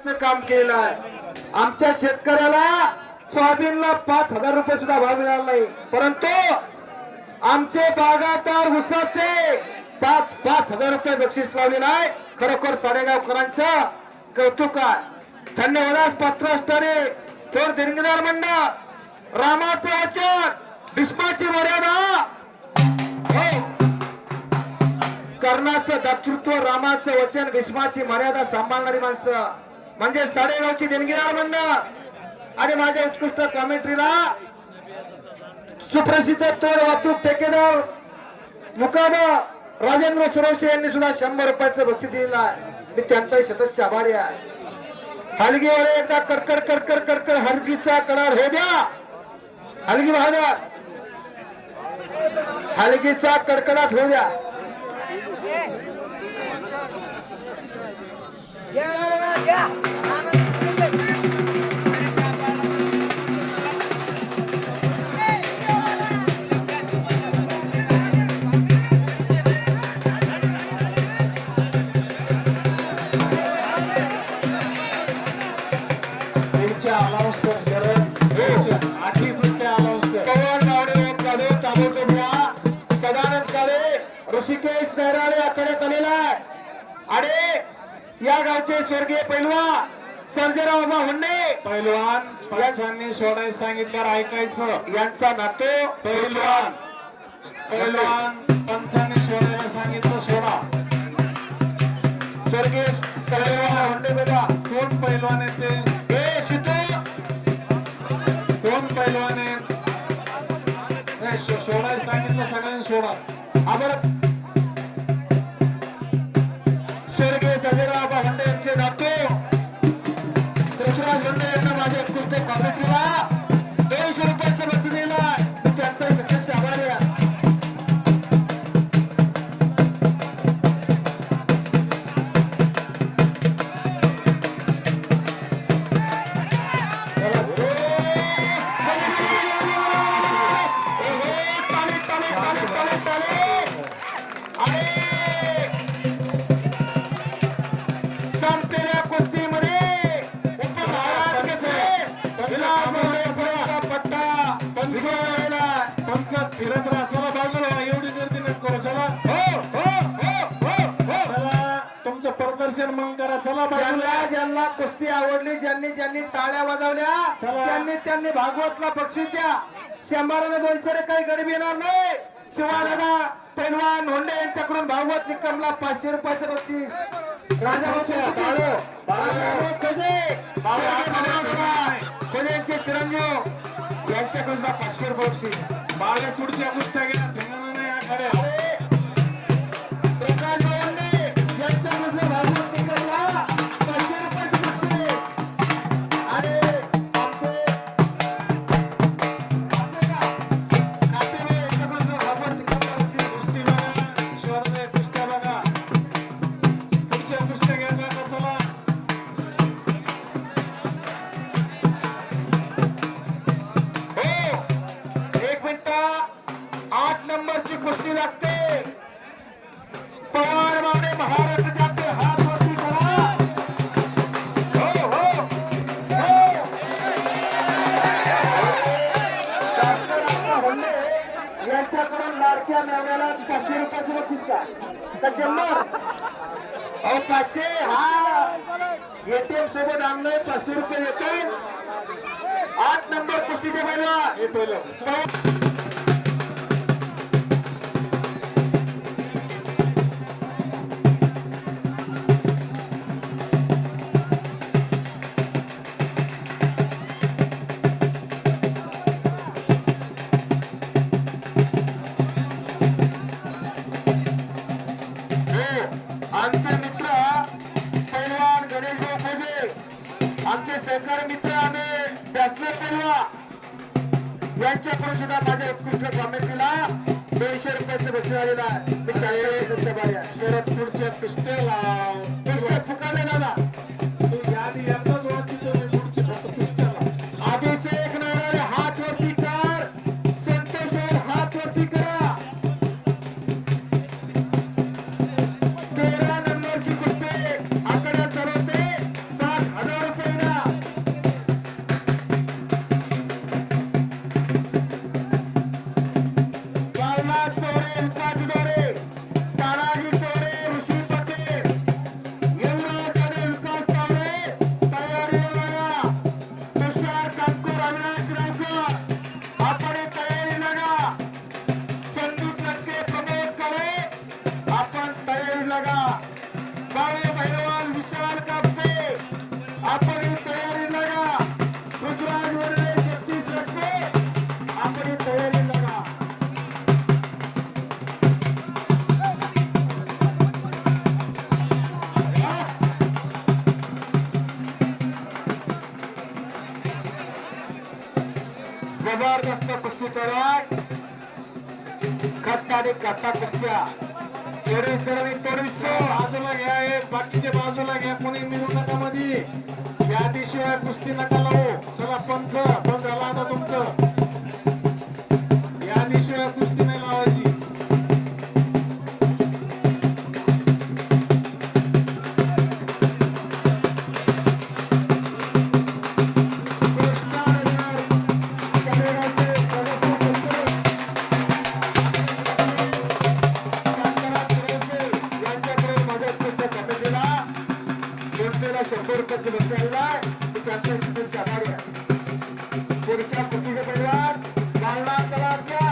काम केलेलं आहे. आमच्या शेतकऱ्याला सोयाबीनला 5,000 रुपये सुद्धा भाव मिळाला नाही, परंतु आमचे बागायतदार ऊसाचे 5,000 रुपये बक्षीस लावलेलं आहे. खरोखर साडेगावकरांचं कौतुक आहे. धन्यवाद पात्र असणारे थोर दिनगदार मंडळ रामाचं वचन भीष्माची मर्यादा हो कर्णाचं दातृत्व रामाचं वचन भीष्माची मर्यादा सांभाळणारी माणसं म्हणजे साडेगावची देणगीदार मंडळ. आणि माझ्या उत्कृष्ट कॉमेंट्रीला सुप्रसिद्ध तोड वाहतूक ठेकेदार मुकादम राजेंद्र सुरवशे यांनी सुद्धा 100 रुपयाचं बक्षीस दिलेलं आहे. मी त्यांचाही सदस्य आभारी आहे. हलगीवर एकदा कडकड कडकड कडकड हलगीचा कडार हो द्या. हलगी बहादर हलगीचा कडकडाट होऊ द्या. ऋषिकेश नैराळे आखाड्यात आलेला आहे. आणि या गावचे स्वर्गीय पैलवान सर्जेराव हुंडे पैलवान पंचांनी सोडायला सांगितल्यावर ऐकायचं. यांचा नातो पैलवान पैलवान पंचांनी सोडायला सांगितलं सोडा. स्वर्गीय सर्जेराव हुंडे बघा कोण पैलवान आहेत ते? हे शितो कोण पैलवान आहेत? नाही सोडायला सांगितलं सगळ्यांनी सोडा. आभार. स्वर्गीय सर्जेराव हुंडे यांचे नातो पृथ्वीराज हुंडे यांना माझ्या उत्कृष्ट कॉमेंट्रीला 200 रुपयाचं बक्षीस दिलं आहे. मी त्यांचाही सदस्य आभारी आहे. संपलेल्या कुस्तीमध्ये उपमहाराज कसे पट्टा पंचात फिरत राहा. चला बाजूला एवढी गर्दी नको करू. चला चला तुमचं प्रदर्शन मग करा. चला बाजूला. ज्यांना कुस्ती आवडली ज्यांनी टाळ्या वाजवल्या त्यांनी भागवतला बक्षीस द्या. 100 आणि 200 काही गरीब येणार नाही. शिवादादा पैलवान होंडे यांच्याकडून भागवत निकमला 500 रुपयाचं बक्षीस. खोजेंचे चिरंजीव यांच्याकडून 500 रुपये बक्षीस. बाळ्या पुढच्या कुस्त्या घ्या. ठिकाणा नाही आखाड्या. प्रकाश होंडे यांच्याकडून भागवत निकमला 500 रुपयाचं बक्षीस. आणि आमचे यांच्याकडून भागवत निकमला बक्षीस. कुस्ती बघा. शिवाय कुस्त्या बघा. पुढच्या कुस्त्या घ्या काका. चला हो 1 मिनिट. 8 नंबरची कुस्ती लागते. पवार माने महाराष्ट्राचे आपले हात वरती करा. हो हो डॉक्टर अण्णा होंडे यांच्याकडून लाडक्या मेवण्याला 500 रुपयाचं बक्षीस का 100? अहो 500 हा एटीएम सोबत आणलंय. 500 रुपये येते. 8 नंबर कुस्तीचे पैलवान हे पहिलं. आमचे मित्र पैलवान गणेशभाऊ खोजे, आमचे सहकारी मित्र आम्ही बॅचलर पैलवान यांच्याकडून सुद्धा माझ्या उत्कृष्ट कॉमेंट्रीला 200 रुपयाचं बक्षीस आलेलं आहे. मी त्यांच्या शरद पुढच्या कुस्त्या लाव. पुस्तक पुकारले दादा. तू यादी एकदाच वाची. तुम्ही पुढची फक्त कुस्त्या लाव. अभिषेक नारायण हात वरती कर. संतोष हात वरती करा. 13 नंबरची कुस्ती आकड्यात चालवते 5,000 जबरदस्त कुस्ती चालू आहे. खट्टा आणि कट्टा कुस्त्या 24 बाजूला घ्या, एक बाकीचे बाजूला घ्या, कोणी मिळू नका मध्ये. यादीशिवाय कुस्ती नका लावू. चला पंच बंद झाला आता तुमचं. यादीशिवाय कुस्ती नाही लावायची. ₹100 बक्षीस आलेलं आहे. त्यांचे सदस्य आभारी आहे. पुढच्या कुस्तीचे परिवार जालना तलाठच्या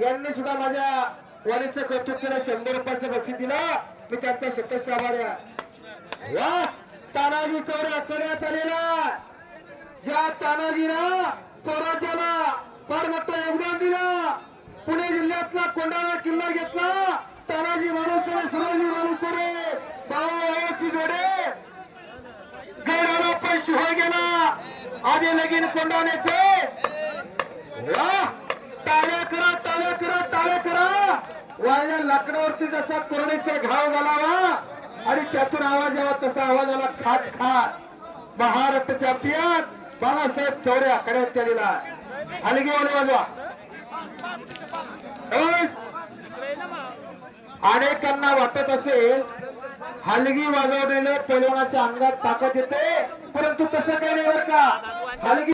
यांनी सुद्धा माझ्या वारीचं कौतुक केलं. ₹100 बक्षीस दिलं. मी त्यांचा सदस्य आभारी आहे. वा तानाजी चौरे करण्यात आलेला, ज्या तानाजीनं स्वराज्याला फार मोठं योगदान दिलं. पुणे जिल्ह्यातला कोंढाणा किल्ला घेतला. तानाजी मालुसरे, सुराजी मालुसरे, बाबाची जोडे गडाला पण शिवाय गेला. आधी लगीन कोंढाण्याचे. वा टाळ्या करा, टाळ्या करा, टाळ्या करा. वाळल्या लाकडावरती जसा कोरडीचा घाव घालावा आणि त्यातून आवाज यावा तसा आवाज आला. खाट खाट महाराष्ट्र चॅम्पियन बाळासाहेब चौरे आखाड्यात केलेला. हलगीवाले वाजवा. अनेकांना वाटत असेल हलगी वाजवलेलं पैलवानाच्या अंगात ताकद येते, परंतु तसं काही नाही बरं का. हलगी